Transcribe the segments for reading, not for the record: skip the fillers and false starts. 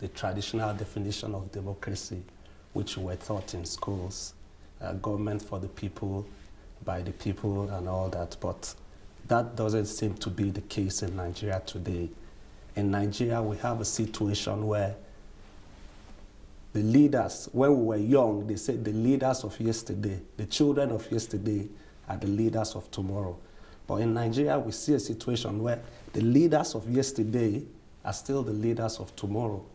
the traditional definition of democracy, which were taught in schools, government for the people, by the people, and all that. But that doesn't seem to be the case in Nigeria today. In Nigeria, we have a situation where the leaders, when we were young, they said the leaders of yesterday, the children of yesterday are the leaders of tomorrow. But in Nigeria, we see a situation where the leaders of yesterday are still the leaders of tomorrow.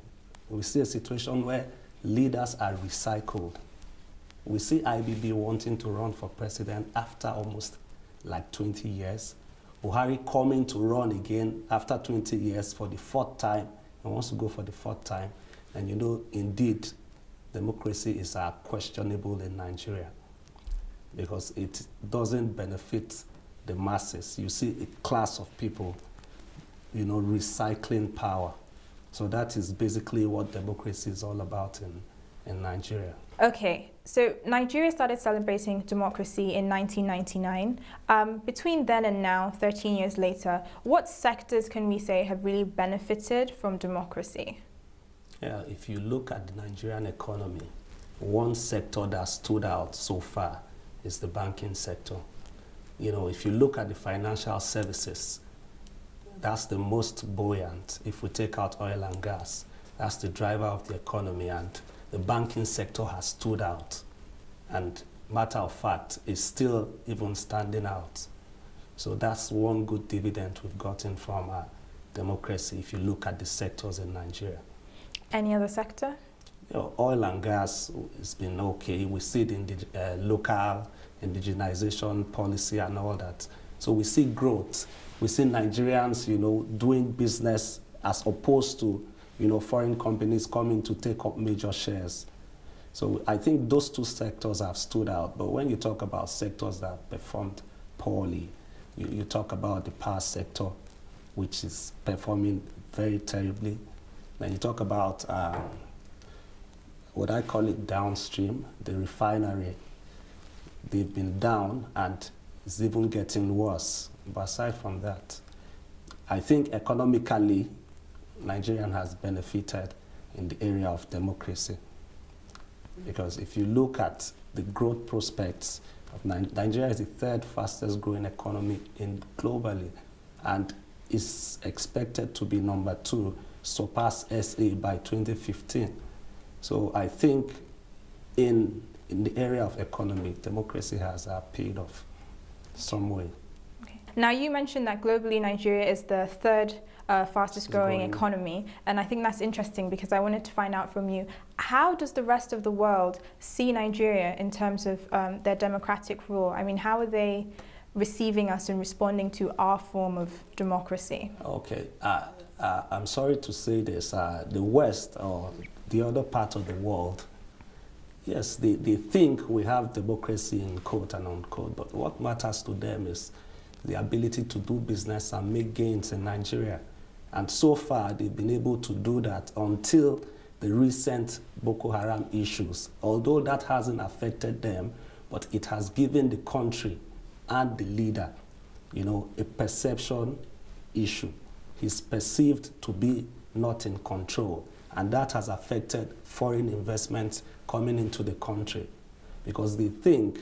We see a situation where leaders are recycled. We see IBB wanting to run for president after almost like 20 years. Buhari coming to run again after 20 years for the fourth time. He wants to go for the fourth time. And you know, indeed, democracy is questionable in Nigeria because it doesn't benefit the masses. You see a class of people, you know, recycling power. So that is basically what democracy is all about in Nigeria. Okay, so Nigeria started celebrating democracy in 1999. Between then and now, 13 years later, what sectors can we say have really benefited from democracy? Yeah, if you look at the Nigerian economy, one sector that stood out so far is the banking sector. You know, if you look at the financial services, that's the most buoyant. If we take out oil and gas, that's the driver of the economy, and the banking sector has stood out. And matter of fact, is still even standing out. So that's one good dividend we've gotten from democracy if you look at the sectors in Nigeria. Any other sector? You know, oil and gas has been okay. We see it in the local indigenization policy and all that. So we see growth. We see Nigerians, you know, doing business as opposed to, you know, foreign companies coming to take up major shares. So I think those two sectors have stood out. But when you talk about sectors that performed poorly, you talk about the power sector, which is performing very terribly. Then you talk about what I call it downstream, the refinery. They've been down and it's even getting worse. But aside from that, I think economically, Nigeria has benefited in the area of democracy. Because if you look at the growth prospects of Nigeria is the third fastest growing economy globally and is expected to be number 2, surpass SA by 2015. So I think in the area of economy, democracy has paid off some way. Okay. Now you mentioned that globally Nigeria is the third fastest growing economy, and I think that's interesting because I wanted to find out from you, how does the rest of the world see Nigeria in terms of their democratic rule? I mean, how are they receiving us and responding to our form of democracy? Okay, I'm sorry to say this, the West or the other part of the world, yes, they think we have democracy in quote and unquote, but what matters to them is the ability to do business and make gains in Nigeria. And so far, they've been able to do that until the recent Boko Haram issues. Although that hasn't affected them, but it has given the country and the leader, you know, a perception issue. He's perceived to be not in control. And that has affected foreign investment coming into the country because they think,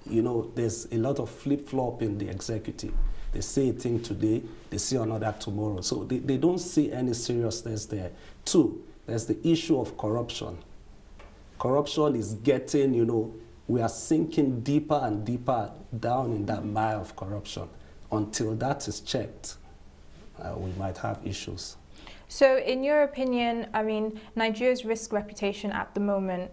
you know, there's a lot of flip-flop in the executive. They say a thing today, they say another tomorrow. So they don't see any seriousness there. 2, there's the issue of corruption. Corruption is getting, you know, we are sinking deeper and deeper down in that mire of corruption. Until that is checked, we might have issues. So in your opinion, I mean, Nigeria's risk reputation at the moment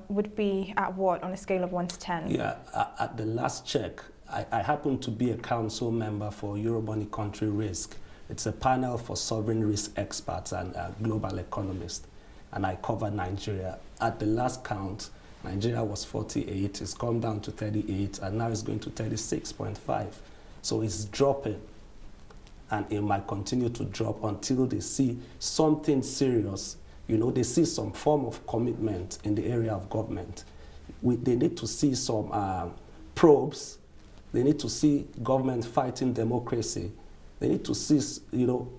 would be at what on a scale of 1 to 10? Yeah, at the last check, I happen to be a council member for Eurobonds Country Risk. It's a panel for sovereign risk experts and global economists, and I cover Nigeria. At the last count, Nigeria was 48, it's come down to 38, and now it's going to 36.5. So it's dropping, and it might continue to drop until they see something serious. You know, they see some form of commitment in the area of government. They need to see some probes. They need to see government fighting democracy They need to see,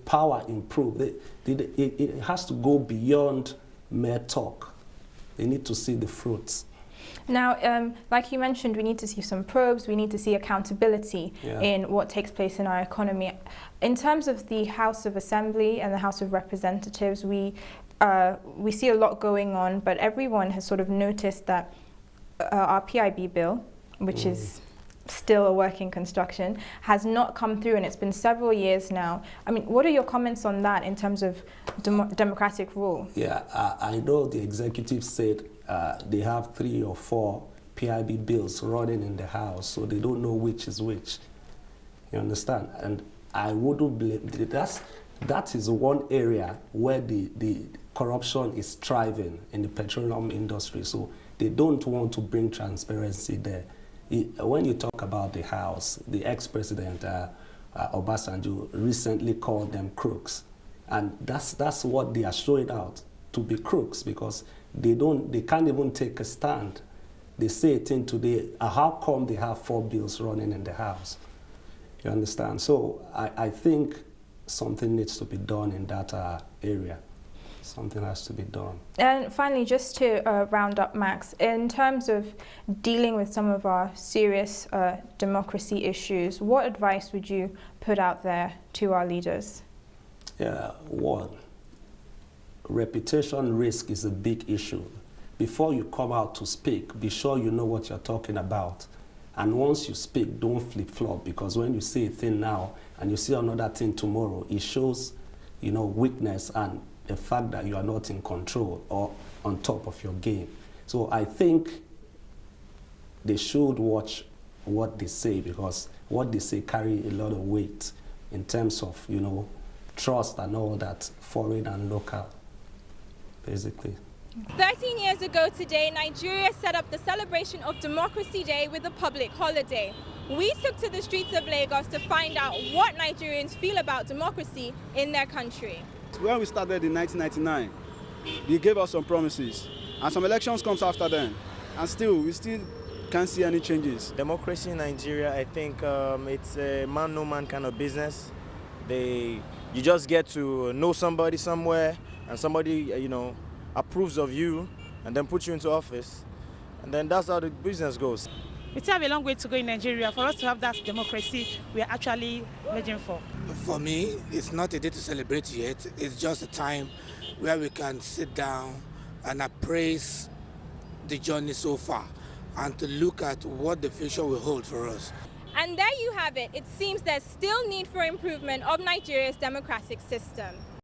power improve. It has to go beyond mere talk. They need to see the fruits. Now, like you mentioned, we need to see some probes, we need to see accountability in what takes place in our economy. In terms of the House of Assembly and the House of Representatives, we see a lot going on, but everyone has sort of noticed that our PIB bill, which is still a work in construction, has not come through, and it's been several years now. I mean, what are your comments on that in terms of democratic rule? Yeah, I know the executive said they have 3 or 4 PIB bills running in the House, so they don't know which is which. You understand? And I wouldn't blame that is one area where the corruption is thriving in the petroleum industry. So they don't want to bring transparency there. When you talk about the House, the ex-president Obasanjo recently called them crooks, and that's what they are showing out to be crooks, because they can't even take a stand. They say a thing today. How come they have 4 bills running in the House? You understand? So I think something needs to be done in that area. Something has to be done. And finally, just to round up, Max, in terms of dealing with some of our serious democracy issues, what advice would you put out there to our leaders? Yeah, one, reputation risk is a big issue. Before you come out to speak, be sure you know what you're talking about. And once you speak, don't flip-flop, because when you say a thing now and you see another thing tomorrow, it shows, weakness and the fact that you are not in control or on top of your game. So I think they should watch what they say, because what they say carry a lot of weight in terms of, trust and all that, foreign and local, basically. 13 years ago today, Nigeria set up the celebration of Democracy Day with a public holiday. We took to the streets of Lagos to find out what Nigerians feel about democracy in their country. When we started in 1999, they gave us some promises, and some elections comes after them, and we still can't see any changes. Democracy in Nigeria, I think it's a man-no-man kind of business. You just get to know somebody somewhere, and somebody, approves of you, and then puts you into office, and then that's how the business goes. We still have a long way to go in Nigeria for us to have that democracy we are actually pledging for. For me, it's not a day to celebrate yet. It's just a time where we can sit down and appraise the journey so far and to look at what the future will hold for us. And there you have it. It seems there's still need for improvement of Nigeria's democratic system.